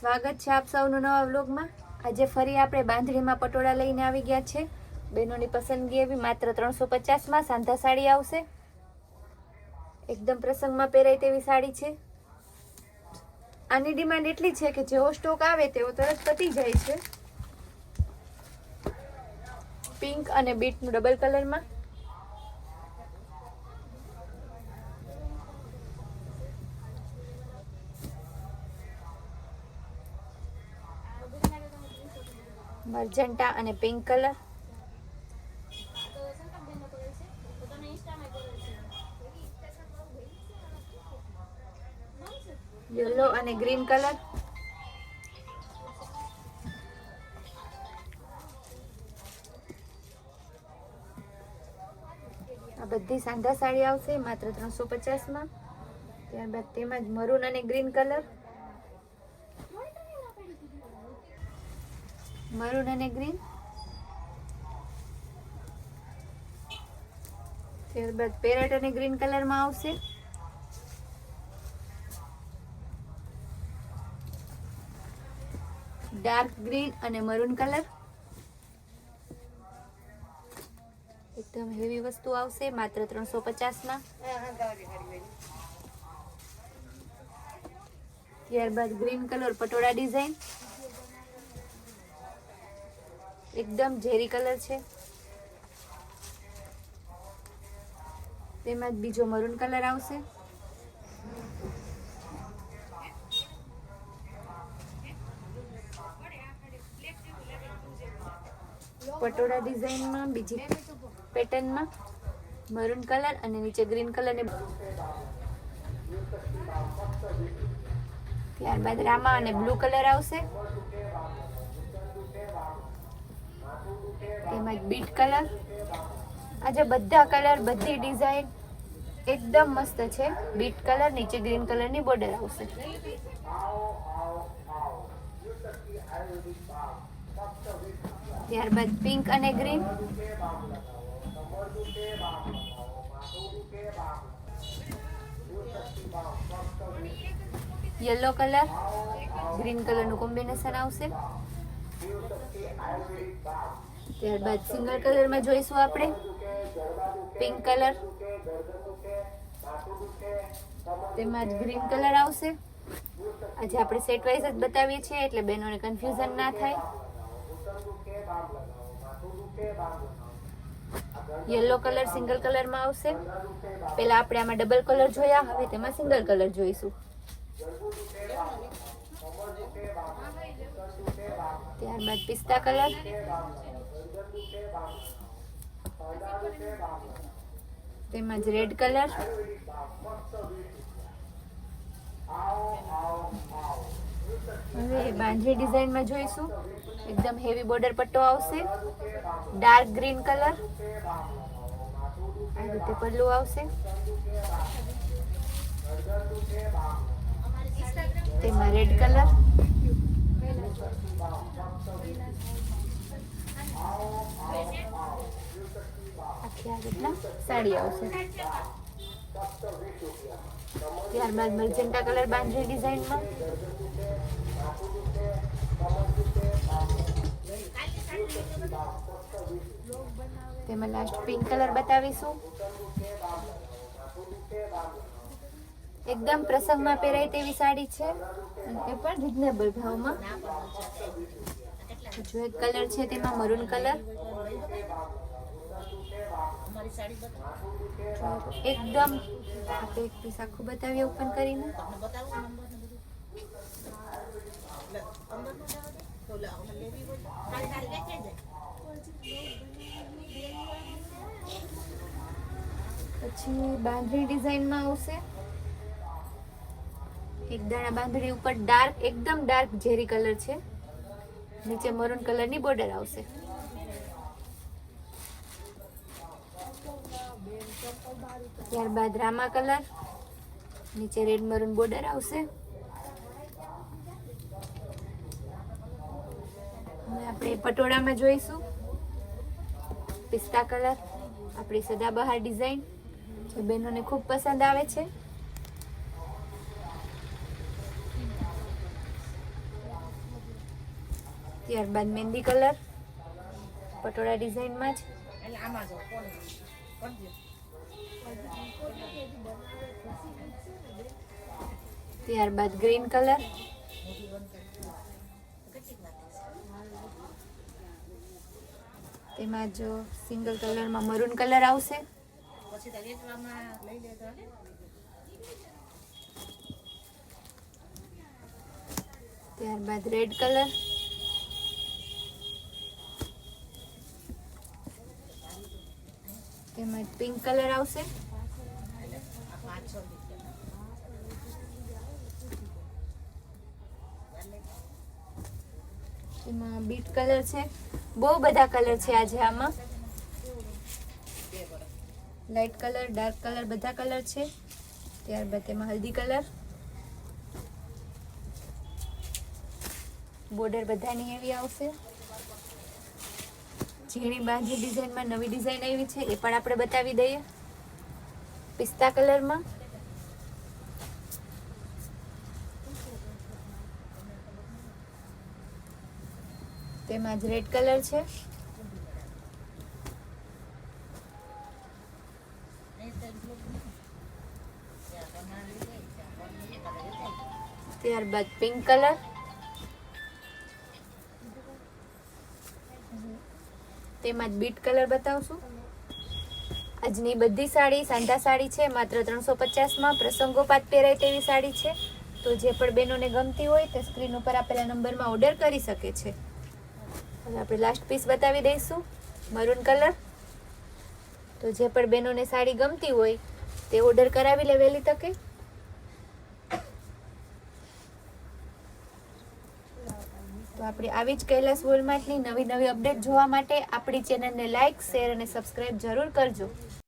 સ્વાગત છે આપ સૌનું નવા વ્લોગમાં। આજે ફરી આપણે બાંધણીમાં પટોળા લઈને આવી ગયા છે। બહેનોની પસંદગી એવી માત્ર 350માં સાંધા સાડી આવશે। એકદમ પ્રસંગમાં પહેરાય તેવી સાડી છે। આની ડિમાન્ડ એટલી છે કે જેવો સ્ટોક આવે તેવો તરત પતી જાય છે। પિંક અને બીટનું ડબલ કલરમાં મર્જન્ટા અને પિંક કલર, યલો અને ગ્રીન કલર, આ બધી સાંધા સાડી આવશે માત્ર 350માં। ત્યારબાદ તેમાં જ મરૂન અને ગ્રીન કલર, મરૂન અને ગ્રીન, ત્યારબાદ પેરેટ અને ગ્રીન કલરમાં આવશે। ડાર્ક ગ્રીન અને મરૂન કલર, એકદમ હેવી વસ્તુ આવશે માત્ર 350માં। ત્યારબાદ ગ્રીન કલર પટોળા ડિઝાઇન, એકદમ ઝેરી કલર છે। તેમાં જ બીજો મરૂન કલર આવશે। પટોળા ડિઝાઇનમાં બીજી પેટર્નમાં મરૂન કલર અને નીચે ગ્રીન કલર ને, ત્યારબાદ રામા અને બ્લુ કલર આવશે। તેમાં બીટ કલર। આજે બધા કલર બધી ડિઝાઇન એકદમ મસ્ત છે। બીટ કલર નીચે ગ્રીન કલરની બોર્ડર આવશે। ત્યારબાદ પિંક અને ગ્રીન, યલો કલર ગ્રીન કલરનું કોમ્બિનેશન આવશે। ત્યારબાદ સિંગલ કલરમાં જોઈશું આપણે પિંક કલર, તેમાં જ ગ્રીન કલર આવશે। આજે આપણે સેટ વાઇઝ જ બતાવીએ છીએ એટલે બહેનોને કન્ફ્યુઝન ના થાય। યલો કલર સિંગલ કલરમાં આવશે। પહેલા આપણે આમાં ડબલ કલર જોયા, હવે તેમાં સિંગલ કલર જોઈશું। ત્યારબાદ પિસ્તા કલર, તેમાં જ રેડ કલર, હવે બાંધણી ડિઝાઇનમાં જોઈશું। એકદમ હેવી બોર્ડર પટ્ટો આવશે। ડાર્ક ગ્રીન કલર, આ રીતે પલ્લું આવશે। તેમાં રેડ કલર, આખી આ રીતના સાડી આવશે। ત્યારબાદ મર્જન્ટા કલર બાંધણી ડિઝાઇનમાં, તેમાં લાસ્ટ પિંક કલર બતાવીશું। એકદમ પ્રસંગમાં પહેરાય તેવી સાડી છે અને એ પણ રીઝનેબલ ભાવમાં। જો એક કલર છે તેમાં મરૂન કલર, એકદમ આપણે એક પીસ આખું બતાવીએ ઓપન કરીને। પછી બાંધણી ડિઝાઇનમાં આવશે। એક દાણા બાંધણી ઉપર ડાર્ક એકદમ ડાર્ક ઝેરી કલર છે, નીચે મરૂન કલરની બોર્ડર આવશે। ત્યારબાદ રામા કલર, નીચે રેડ મરૂન બોર્ડર આવશે। હવે આપણે પટોળામાં જોઈશું પિસ્તા કલર, આપણી સદાબહાર ડિઝાઇન જે બહેનોને ખૂબ પસંદ આવે છે। ત્યારબાદ મહેંદી કલર પટોળા ડિઝાઇનમાં જ. ત્યારબાદ ગ્રીન કલર, તેમાં જો સિંગલ કલરમાં મરૂન કલર આવશે. ત્યારબાદ રેડ કલર, તેમાં પિંક કલર આવશે. એમાં બીટ કલર છે. બહુ બધા કલર છે આજે આમાં. લાઇટ કલર, ડાર્ક કલર બધા કલર છે. ત્યારબાદ તેમાં હલ્દી કલર. બોર્ડર બધાની એવી આવશે. ઝીણી બાંધી ડિઝાઇનમાં નવી ડિઝાઇન આવી છે, એ પણ આપણે બતાવી દઈએ. પિસ્તા કલરમાં, તેમાં જ રેડ કલર છે. ત્યારબાદ પિંક કલર, તેમાં જ બીટ કલર બતાવશું. આજની બધી સાડી સાંધા સાડી છે, માત્ર 350માં પ્રસંગોપાત પહેરાય તેવી સાડી છે. તો જે પણ બહેનોને ગમતી હોય તે સ્ક્રીન ઉપર આપેલા નંબરમાં ઓર્ડર કરી શકે છે. હવે આપણે લાસ્ટ પીસ બતાવી દઈશું, મરૂન કલર. તો જે પણ બહેનોને સાડી ગમતી હોય તે ઓર્ડર કરાવી લે વહેલી તકે. તો આપણે આવી જ કૈલાસ વોલમાર્ટની નવી અપડેટ જોવા માટે આપણી ચેનલને લાઇક, શેર અને સબસ્ક્રાઇબ જરૂર કરજો.